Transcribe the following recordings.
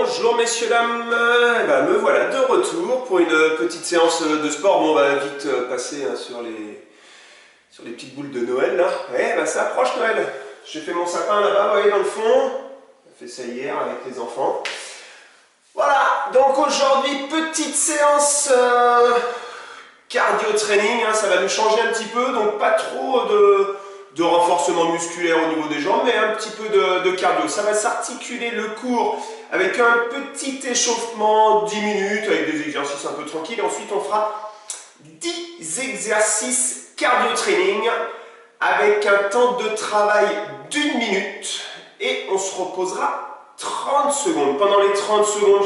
Bonjour messieurs, dames, me voilà de retour pour une petite séance de sport. Bon, on va vite passer sur les petites boules de Noël là. Ça approche Noël. J'ai fait mon sapin là-bas, vous voyez dans le fond. On a fait ça hier avec les enfants. Voilà, donc aujourd'hui, petite séance cardio training, ça va nous changer un petit peu, donc pas trop de renforcement musculaire au niveau des jambes, mais un petit peu de cardio. Ça va s'articuler le cours avec un petit échauffement, 10 minutes, avec des exercices un peu tranquilles. Ensuite, on fera 10 exercices cardio training avec un temps de travail d'1 minute et on se reposera 30 secondes. Pendant les 30 secondes,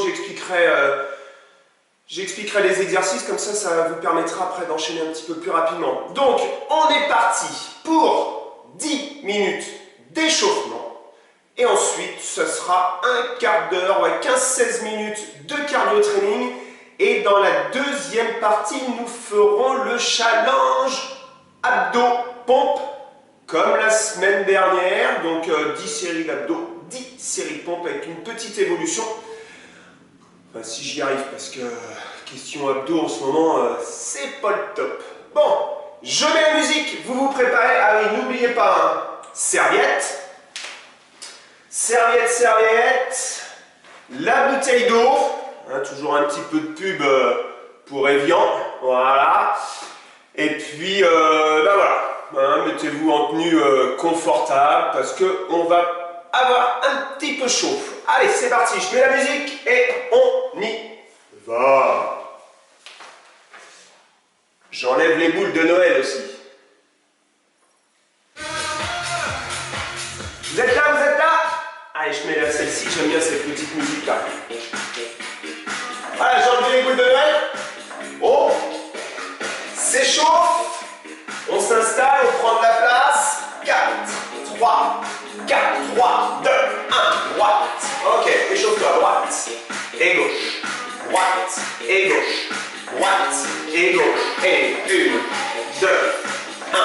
j'expliquerai les exercices, comme ça vous permettra après d'enchaîner un petit peu plus rapidement. Donc, on est parti pour 10 minutes d'échauffement. Et ensuite, ce sera un quart d'heure, 15-16 minutes de cardio training. Et dans la deuxième partie, nous ferons le challenge abdos pompe, comme la semaine dernière. Donc, 10 séries d'abdos, 10 séries de pompe avec une petite évolution. Enfin, si j'y arrive, parce que question abdos en ce moment, c'est pas le top. Bon, je mets la musique, vous vous préparez. Ah oui, n'oubliez pas, serviette, la bouteille d'eau, toujours un petit peu de pub pour Evian, voilà. Et puis, voilà, mettez-vous en tenue confortable parce qu'on va avoir un petit peu chaud. Allez, c'est parti, je mets la musique et on y va. J'enlève les boules de Noël aussi. Vous êtes là, vous êtes là? Allez, je mets celle-ci, j'aime bien cette petite musique-là. Voilà, j'ai enlevé les boules de Noël. Oh, s'échauffe. On s'installe, on prend de la place. 4, 3, 2, 1, droite. Ok, échauffe-toi, droite et gauche. Droite et gauche. Droite et gauche. Et 1, 2, 1,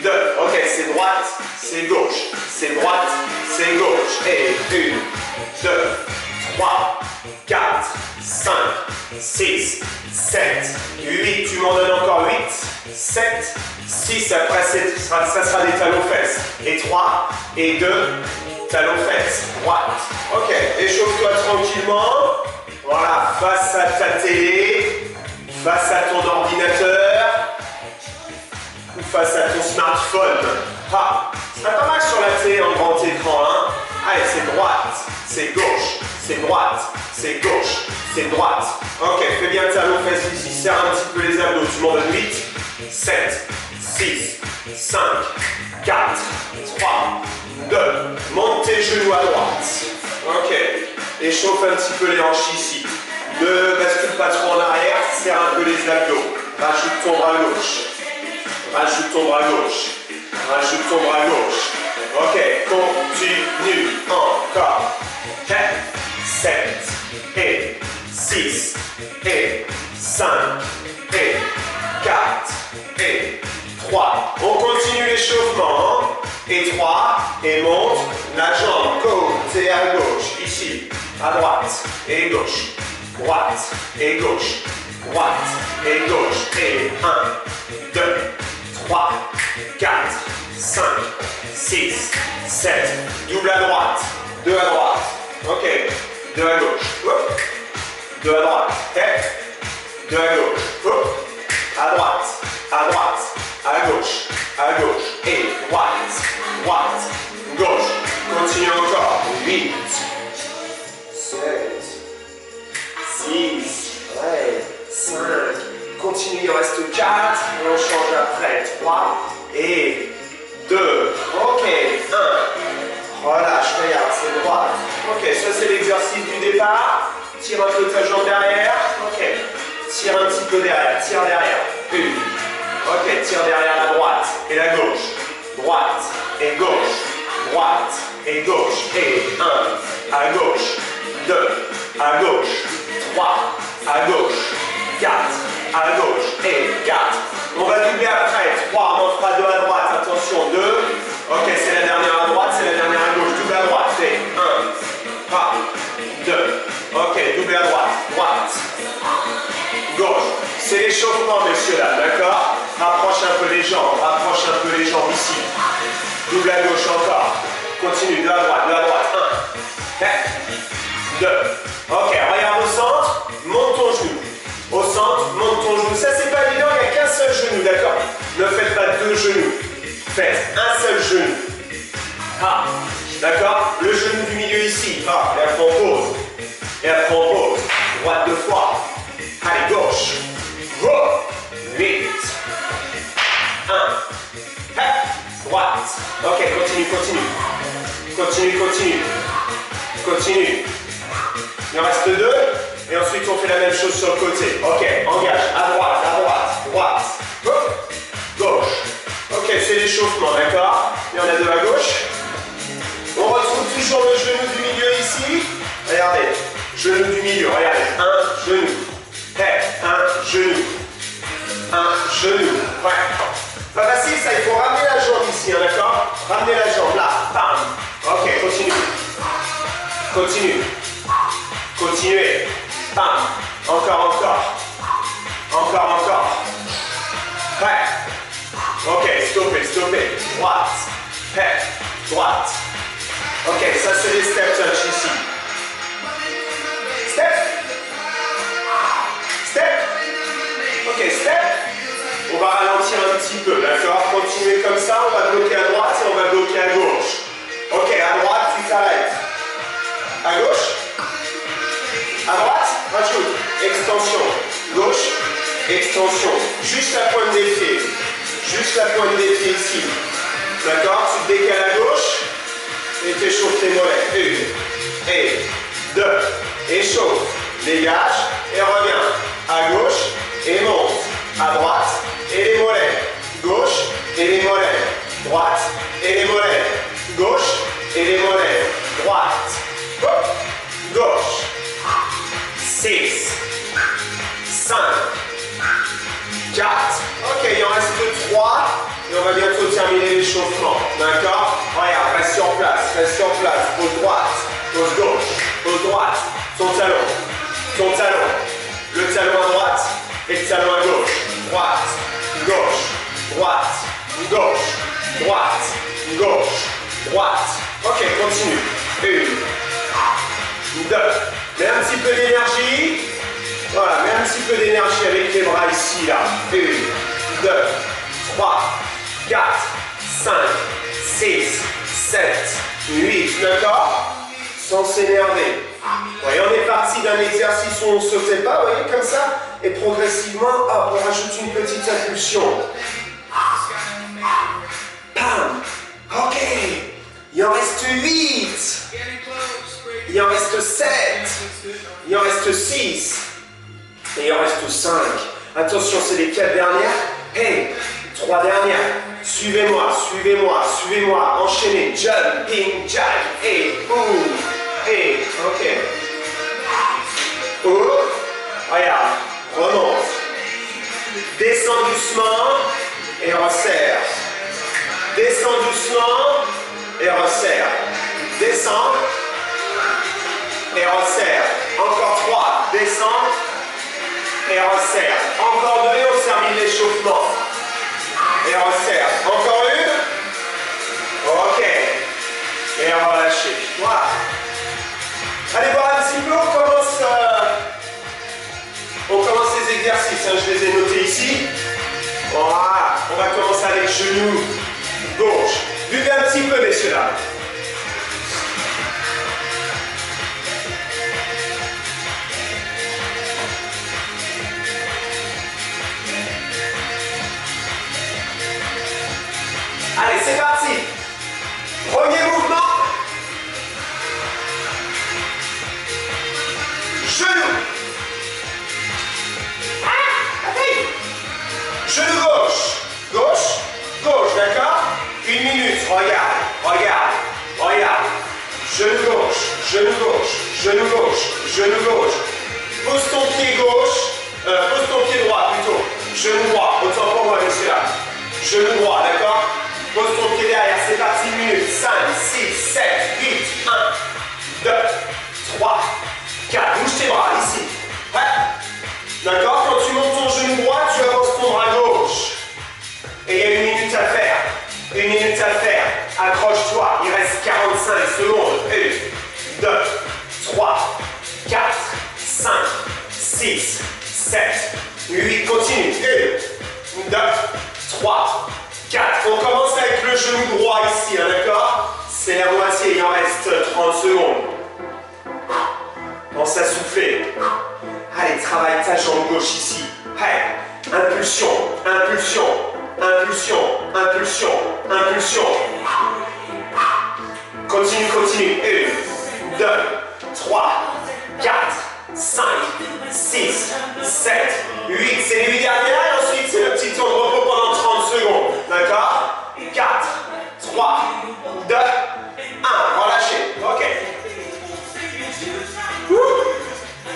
2. Ok, c'est droite, c'est gauche. C'est droite, c'est gauche. Et 1, 2, 3, 4, 5, 6, 7, 8. Tu m'en donnes encore 8, 7, 6. Après, ça sera des talons-fesses. Et 3, et 2, talons-fesses. Droite. Ok, échauffe-toi tranquillement. Voilà, face à ta télé, face à ton ordinateur ou face à ton smartphone. Ah, ce serait pas mal sur la télé en grand écran, hein. Allez, c'est droite, c'est gauche, c'est droite, c'est gauche, c'est droite. Ok, fais bien talons-fesses ici, serre un petit peu les abdos. Tu m'en donnes 8, 7, 6, 5, 4, 3, 2. Monte tes genoux à droite. Ok. Échauffe un petit peu les hanches ici. Ne bascule pas trop en arrière, serre un peu les abdos. Rajoute ton bras gauche. Rajoute ton bras gauche. Rajoute ton bras gauche. Ok, continue. Encore. 4, 7, et 6, et 5, et 4, et 3. On continue l'échauffement. Et 3, et monte la jambe, côté à gauche, ici, à droite, et gauche, droite, et gauche, droite, et gauche, et 1, 2, 3, 4, 5, 6, 7, double à droite, 2 à droite, ok, 2 à gauche, hop, 2 à droite, tête, 2 à gauche, hop, à droite, à droite, à gauche, et droite, droite, gauche, continue encore, 8, 7, 6, 5, continue, il reste 4, et on change après, 3, et 2, ok, 1, relâche, regarde, c'est droite, ok, ça c'est l'exercice du départ, tire un peu ta jambe derrière, ok, tire un petit peu derrière, tire derrière, 1, ok, tire derrière la droite et la gauche, droite et gauche, droite et gauche, et 1, à gauche, 2, à gauche, 3, à gauche, 4, à gauche, et 4. On va doubler après, 3, on en fera 2 à droite, attention, 2, ok, c'est la dernière à droite, c'est la dernière à gauche, double à droite, et 1, 3, 2. Ok, double à droite. Droite. Gauche. C'est l'échauffement, messieurs, là, d'accord? Rapproche un peu les jambes. Rapproche un peu les jambes ici. Double à gauche encore. Continue, de la droite, 1. 2. Ok, regarde au centre. Monte ton genou. Au centre, monte ton genou. Ça, c'est pas évident, il n'y a qu'un seul genou, d'accord? Ne faites pas 2 genoux. Faites un seul genou. Ah, d'accord? Le genou du milieu ici. Ah, et après on pose. Et après on pose. Droite 2 fois. Allez, gauche. Go. 8. 1. Droite. Ok, continue, continue. Continue, continue. Continue. Il en reste 2. Et ensuite, on fait la même chose sur le côté. Ok, engage. À droite, droite. Hop. Gauche. Ok, c'est l'échauffement, d'accord? Et on a 2 à gauche. On retrouve toujours le genou du milieu ici. Regardez. Genou du milieu, regardez. Un genou. Un genou. Un genou. Ouais. Pas facile, ça. Il faut ramener la jambe ici, hein, d'accord? Ramener la jambe là. Bam. Ok, continue. Continue. Continuez. Bam. Encore. Encore. Ouais. Ok, stoppez. Droite. Droite. Ok, ça c'est les step touch ici. Step. Ok, step. On va ralentir un petit peu, d'accord? Continuez comme ça, on va bloquer à droite et on va bloquer à gauche. Ok, à droite, tu t'arrêtes. À gauche. À droite, rajoute. Extension. Gauche. Extension. Juste la pointe des pieds. Juste la pointe des pieds ici. D'accord? Tu te décales à gauche et tu échauffes tes mollets. 1 et 2. Échauffe. Dégage et reviens. À gauche et monte. À droite et les mollets. Gauche et les mollets. Droite et les mollets. Gauche et les mollets. Droite. Hop. Gauche. 6. 5. 4. Ok, il en reste 3. Et on va bientôt terminer l'échauffement. D'accord? Regarde, reste sur place. Pose droite. Pose gauche. Pose droite. Ton talon. Le talon à droite et le talon à gauche. Droite. Gauche. Droite. Gauche. Droite. Gauche. Droite. Ok, continue. 1. 2. Mets un petit peu d'énergie. Voilà, mets un petit peu d'énergie avec les bras ici, là. 1, 2, 3, 4, 5, 6, 7, 8. D'accord? Sans s'énerver. Ouais, on est parti d'un exercice où on ne sautait pas, vous voyez, comme ça. Et progressivement, hop, on rajoute une petite impulsion. Pam. Ok. Il en reste 8. Il en reste 7. Il en reste 6. Et il en reste 5. Attention, c'est les 4 dernières. Et 3 dernières. Suivez-moi. Enchaînez. Jumping jack. Et boum. Et ok. Oh. Regarde. Remonte. Descends doucement. Et resserre. Descends doucement. Et resserre. Descends. Et resserre. Encore 3. Descends. Et resserre. Encore 2, on termine l'échauffement. Et resserre. Encore une. Ok. Et relâchez. Voilà. Allez voir un petit peu, on commence les exercices. Hein, je les ai notés ici. Voilà. On va commencer avec genou gauche. Buvez un petit peu, messieurs là. Allez, c'est parti. Premier mouvement. Genou. Genou gauche. Gauche, d'accord? 1 minute. Regarde. Genou gauche. Pose ton pied gauche. Pose ton pied droit plutôt. Genou droit. Autant pour moi, monsieur là. Genou droit, d'accord? Pose ton pied derrière, c'est parti, 1 minute. 5, 6, 7, 8, 1, 2, 3, 4. Bouge tes bras, ici. D'accord? Quand tu montes ton genou droit, tu avances ton bras gauche. Et il y a 1 minute à faire. 1 minute à faire. Accroche-toi. Il reste 45 secondes. 1, 2, 3, 4, 5, 6, 7, 8. Continue. 1, 2, 3, 4. On commence avec le genou droit ici, hein, d'accord? C'est la moitié. Il en reste 30 secondes. Pense à souffler. Allez, travaille ta jambe gauche ici. Hey. Impulsion, impulsion, impulsion, impulsion, impulsion. Continue, continue. 1, 2, 3, 4, 5, 6, 7, 8. C'est les 8 dernières et ensuite c'est le petit temps de repos pendant 30 secondes. D'accord? 4, 3, 2, 1. Relâchez. Ok.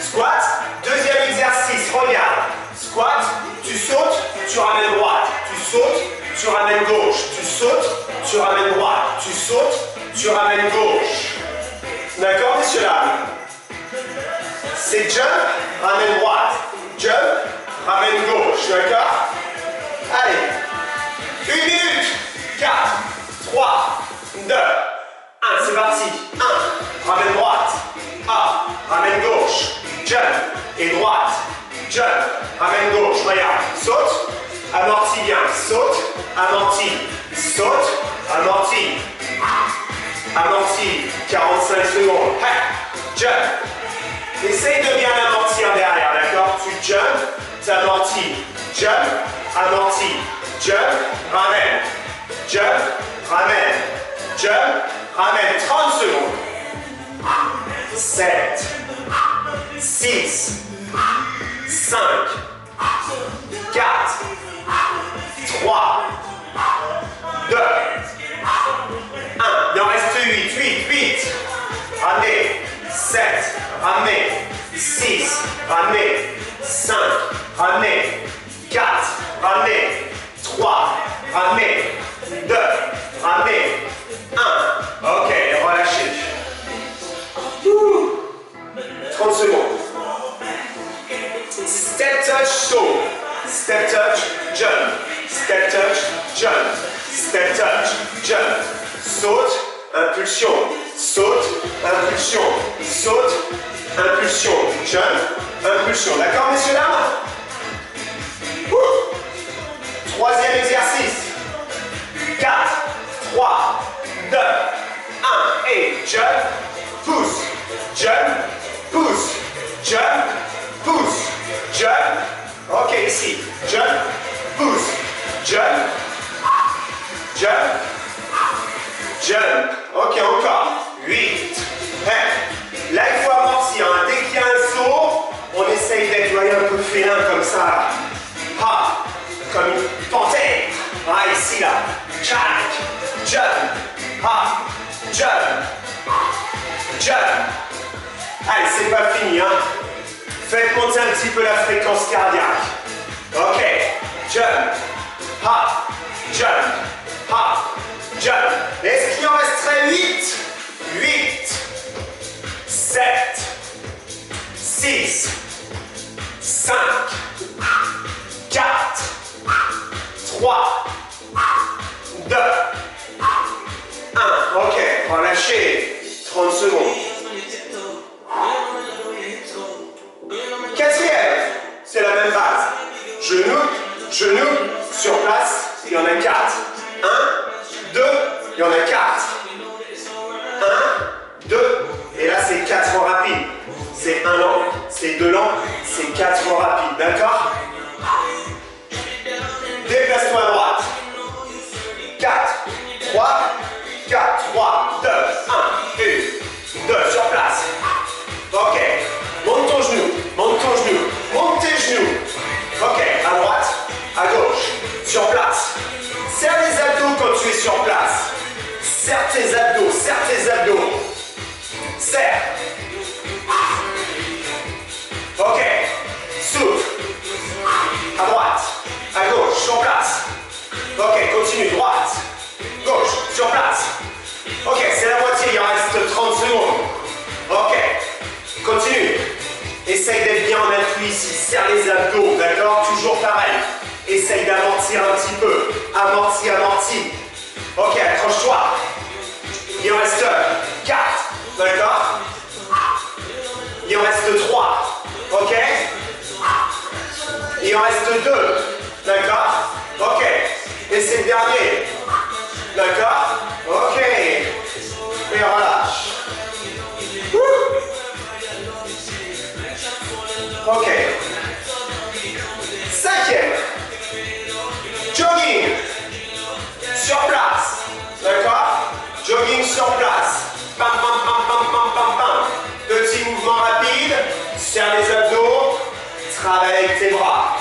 Squat. Deuxième exercice. Regarde. Squat. Tu sautes, tu ramènes droite. Tu sautes, tu ramènes gauche. Tu sautes, tu ramènes droite. Tu sautes, tu ramènes gauche. D'accord, messieurs, dames? C'est jump, ramène droite. Jump, ramène gauche. D'accord? Allez. 1 minute. 4, 3, 2, 1. C'est parti. 1. Ramène droite. A. Ramène gauche. Jump. Et droite. Jump. Ramène gauche. Regarde. Saute. Amorti bien. Saute. Amorti. Saute. Amorti. Amorti. 45 secondes. Hey. Jump. Essaye de bien amortir derrière, d'accord? Tu jump. T'amortis. Jump. Amorti. Jump. Ramène. Jump. Ramène. Jump. Ramène. 30 secondes. 7, 6, 5, 4, 3, 2, 1. Il en reste 8. Ramenez. 7. Ramenez. 6. Ramenez. 5. Ramenez. 4. Ramenez. 3. Ramenez. 2. Ramenez. 1. Ok, relâchez. 30 secondes. Step touch, toe. Step touch, jump. Step touch, jump. Step touch, jump. Saute, impulsion. Saute, impulsion. Saute, impulsion. Jump, impulsion. D'accord, messieurs, dames? Troisième exercice. 4, 3, 2, 1. Et jump, pousse. Jump, pousse, jump, pousse, jump. Ok, ici. Jump, pousse, jump, jump, jump. Ok, encore. 8. Là, il faut amortir. Hein. Dès qu'il y a un saut, on essaye d'être un peu félin comme ça. Ha, comme une panthère. Ah, ici, là. Tchac, jump, ha, jump, jump. Allez, c'est pas fini, hein. Faites monter un petit peu la fréquence cardiaque. Ok. Jump. Ha. Jump. Ha. Jump. Est-ce qu'il en resterait 8? 8. 7. 6. 5. 4. 3. 2. 1. Ok. Relâchez. 30 secondes. Quatrième, c'est la même base. Genou, genou, sur place, il y en a 4. 1, 2, il y en a 4. 1, 2, et là c'est 4 fois rapide. C'est 1 lent, c'est 2 lents, c'est 4 fois rapide, d'accord? Déplace-toi à droite. 4, 3, 4, 3, 2, 1, 1, 2, sur place. Ok. Monte ton genou, monte ton genou, monte tes genoux. Ok, à droite, à gauche, sur place. Serre les abdos quand tu es sur place. Serre tes abdos, serre tes abdos. Serre. Ok, souffle. À droite, à gauche, sur place. Ok, continue, droite, gauche, sur place. Ok, c'est la moitié, il en reste 30 secondes. Ok, continue. Essaye d'être bien en appui ici. Serre les abdos, d'accord? Toujours pareil. Essaye d'amortir un petit peu. Amortis, amortis. Ok, accroche-toi. Il en reste 4. D'accord? Il en reste 3. Ok? Il en reste 2. D'accord? Ok. Et c'est le dernier. D'accord? Ok. Et relâche. Ok. 5e. Jogging. Sur place. D'accord? Jogging sur place. Pam, pam, pam, pam, pam, pam, pam. Petit mouvement rapide. Serre les abdos. Travaille avec tes bras.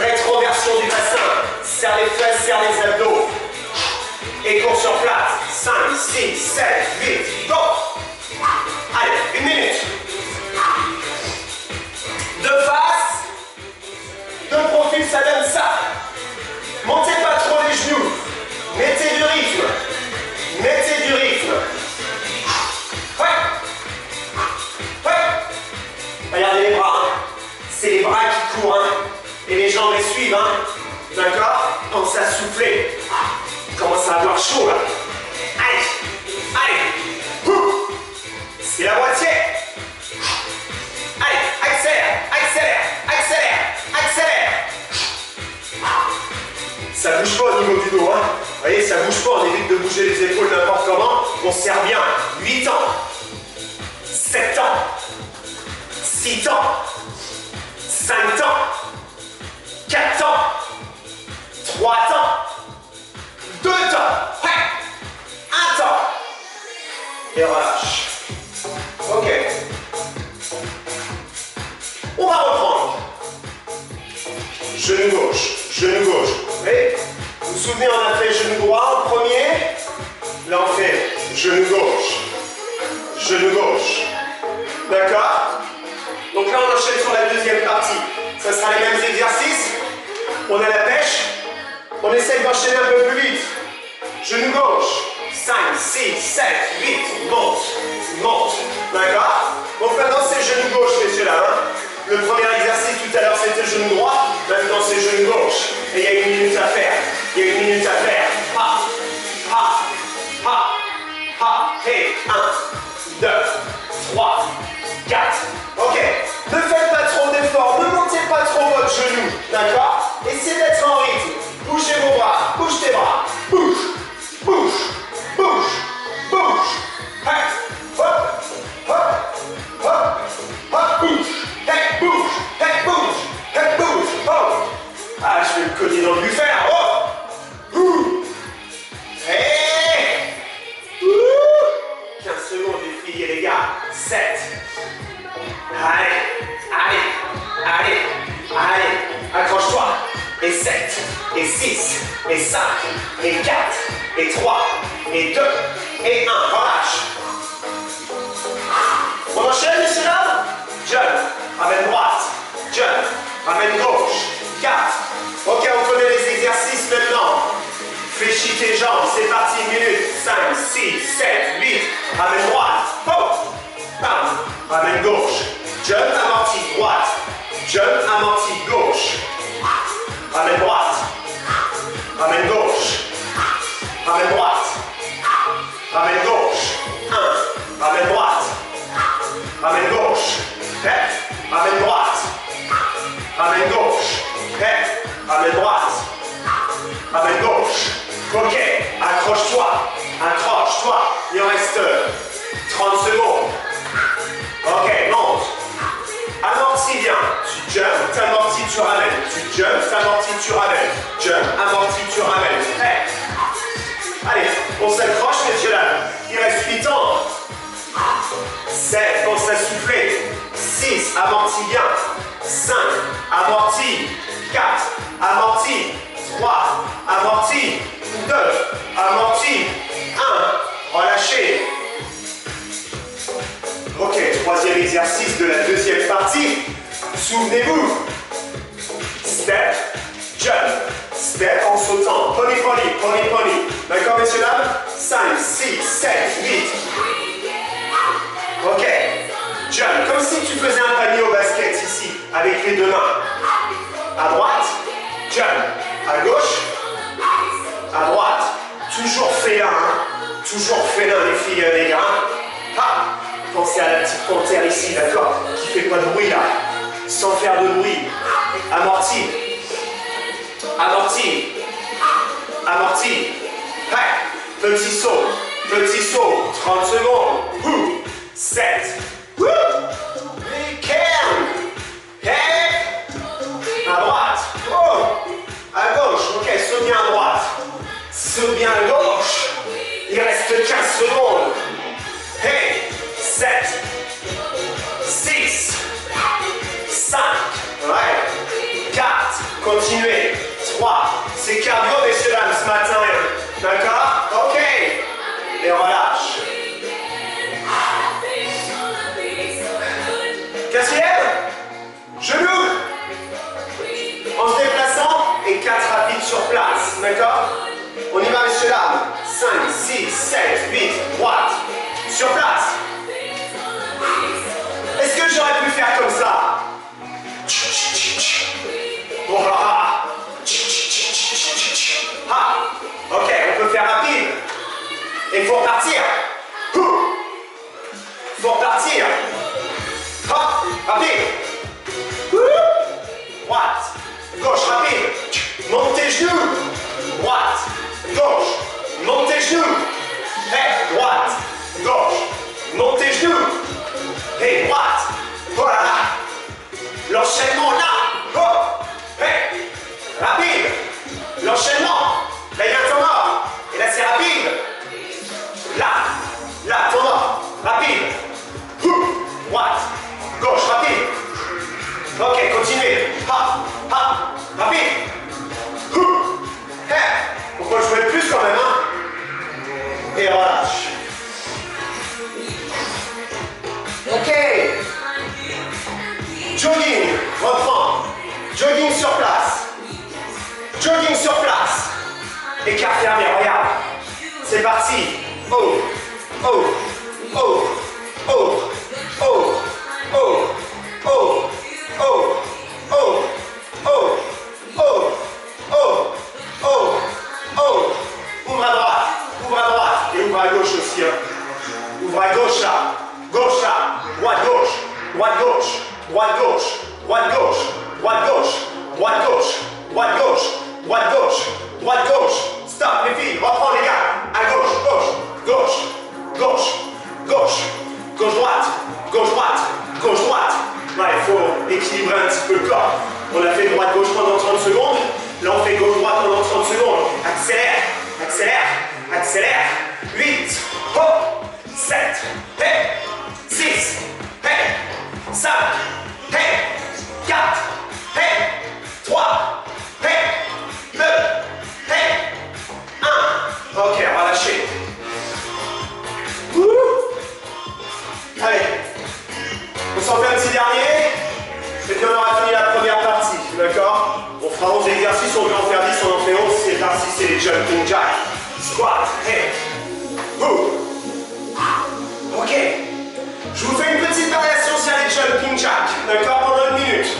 Rétroversion du bassin. Serre les fesses, serre les abdos. Et cours sur place. 5, 6, 7, 8, go. Allez, 1 minute. De face, de profil, ça donne ça. Montez pas trop les genoux. Mettez du rythme. Mettez du rythme. Ouais. Ouais. Regardez les bras. Hein. C'est les bras qui courent. Hein. Et les jambes les suivent. Hein. D'accord? Pensez à souffler. Commence à avoir chaud là. Allez. Allez. C'est la moitié. Allez, accélère, accélère, accélère, accélère. Ça bouge pas au niveau du dos, hein. Vous voyez, ça bouge pas, on évite de bouger les épaules n'importe comment. On serre bien. 8 ans, 7 ans, 6 ans, 5 ans, 4 ans, 3 ans, 2 temps, ouais. 1 temps. Et relâche. Ok. On va reprendre. Genou gauche, genou gauche. Et vous vous souvenez, on a fait genou droit en premier. Là, on fait genou gauche, genou gauche. D'accord? Donc là, on enchaîne sur la deuxième partie. Ça sera les mêmes exercices. On a la pêche. On essaie d'enchaîner un peu plus vite. Genou gauche. 5, 6, 7, 8. Monte, monte. D'accord? Donc maintenant, c'est genou gauche, messieurs, là. Hein? Le premier exercice tout à l'heure c'était genou droit, maintenant c'est genou gauche. Et il y a 1 minute à faire. Il y a 1 minute à faire. Ha, ha, ha, ha. Et 1, 2, 3, 4. Ok. Ne faites pas trop d'efforts, ne montez pas trop votre genou. D'accord? Essayez d'être en rythme. Bougez vos bras, bouge tes bras. Bouge, bouge, bouge, bouge. Hey, hop, hop, hop, hop, bouge. Hey, bouge! Hey, bouge! Hey, bouge! Oh! Ah, je vais me cogner dans le buffet! Oh! Ouh! Hey! Ouh! 15 secondes, les filles et les gars. 7. Allez! Allez! Allez! Allez! Accroche-toi! Et 7. Et 6. Et 5. Et 4. Et 3. Et 2. Et 1. Relâche! On enchaîne, messieurs là? Jump! Ramène droite, jump, ramène gauche, 4. Ok, on connaît les exercices maintenant. Fléchis tes jambes, c'est parti, 1 minute. 5, 6, 7, 8. Ramène droite, hop, bam. Ramène gauche, jump, amorti, droite, jump, amorti, gauche. Ramène droite, ramène gauche, ramène droite, ramène gauche. 1, ramène droite, ramène gauche. Ramène droite, ramène gauche, ramène droite, ramène gauche. Ok, accroche-toi, accroche-toi. Il en reste 30 secondes. Ok, monte. Amortis bien. Tu jumps, t'amortis, tu ramènes. Tu jumps, t'amortis, tu ramènes. Jump, amortis, tu ramènes. Allez, on s'accroche, messieurs là. Il reste 8 ans. 7, pense à souffler. 6, amortis bien. 5, amorti. 4, amorti. 3, amorti. 2, amorti. 1, relâchez. Ok, troisième exercice de la deuxième partie. Souvenez-vous. Step, jump. Step en sautant. Pony, pony, pony, pony. D'accord, messieurs, dames? 5, 6, 7, 8. Ok. Jump, comme si tu faisais un panier au basket. vas-y, d'accord. Qui fait pas de bruit là? Sans faire de bruit. Amorti. Amorti. Amorti. Hey. Petit saut. Petit saut. 30 secondes. 7. Et calme. Hey. À droite. Oh. À gauche. Ok, saute bien à droite. Saute bien à gauche. Il reste 15 secondes. Hey. 7. 6. 5. Ouais. 4. Continuez. 3. C'est cardio, messieurs, dames, ce matin. D'accord? Ok. Et relâche. Quatrième. Genoux. En se déplaçant et 4 rapides sur place. D'accord? On y va, messieurs, dames. 5, 6, 7, 8. Droite. Sur place. Est-ce que j'aurais pu faire comme ça? Voilà. Ah. Ok, on peut faire rapide. Et il faut repartir. Il faut repartir. Hop, rapide. Droite, gauche, rapide. Monte tes genoux. Droite, gauche. Monte tes genoux. Hey, droite, gauche. Monte tes genoux. Hey, droite. Voilà. L'enchaînement là. Oh. Hey, rapide. L'enchaînement. Là, il y a un temps mort. Et là, c'est rapide. Là, temps mort. Rapide. Droite. Gauche, rapide. Ok, continuez. Rapide. On peut jouer plus quand même, hein. Et relâche. Ok. Jogging, reprend. Jogging sur place. Jogging sur place. Écart fermé, regarde. C'est parti. Oh, oh, oh, oh, oh, oh, oh, oh, oh, oh, oh, oh, oh, oh. Ouvre à droite, et ouvre à gauche aussi. Hein. Ouvre à gauche là, droite gauche, droite gauche, droite gauche, droite gauche, droite gauche, droite gauche, droite gauche, droite gauche, droite gauche. Stop les filles, reprends les gars. À gauche, gauche, gauche, gauche, gauche, gauche droite, gauche droite, gauche droite. Ouais, il faut équilibrer un petit peu le corps. On a fait droite gauche pendant 30 secondes. Là on fait gauche droite pendant 30 secondes. Accélère, accélère, accélère. 8, hop, 7, hey, 6, hey, 5, hey, 4, hey, 3, hey, 2, hey, 1. Ok, relâchez. Allez, on s'en fait un petit dernier. Et puis on aura fini la première partie, d'accord? On fera 11 exercices, on veut en faire 10, on en fait 11. C'est parti, c'est les jumping jacks. Squat, hey. Ok. Je vous fais une petite variation sur les jumping jacks, d'accord? Pendant 1 minute.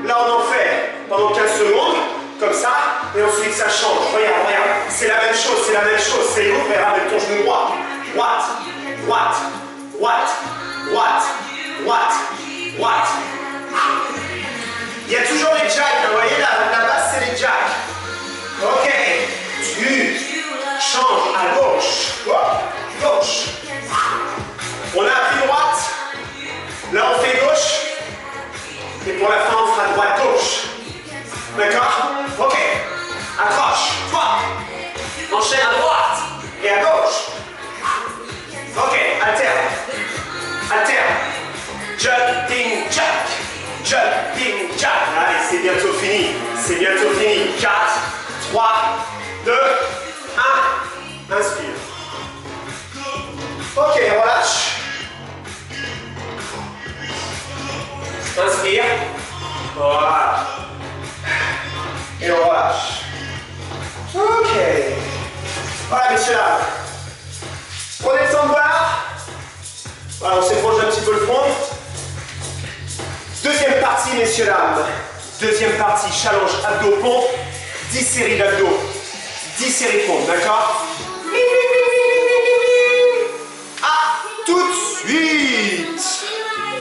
Là on en fait pendant 15 secondes, comme ça, et ensuite ça change. Regarde, regarde. C'est la même chose, c'est la même chose. C'est lourd, mais avec ton genou droit. Droite, droite, droite, droite, droite, droite. Il y a toujours les jacks, vous voyez, la base c'est les jacks. Ok, tu changes à gauche. Hop, gauche. On a appris droite. Là on fait gauche. Et pour la fin on fera droite-gauche. D'accord? Ok. Accroche. Toi. Enchaîne à droite. Et à gauche. Ok, alterne. Alterne. Jumping jack. Jumping jack. Allez, c'est bientôt fini. C'est bientôt fini. 4, 3, 2, 1. Inspire. Ok, relâche. Inspire. Voilà. Et on relâche. Ok. Voilà, messieurs, là. Prenez le temps de voir. Voilà, on s'éproche un petit peu le front. Deuxième partie, messieurs, dames. Deuxième partie, challenge abdos-pompe. 10 séries d'abdos. 10 séries pompes, d'accord?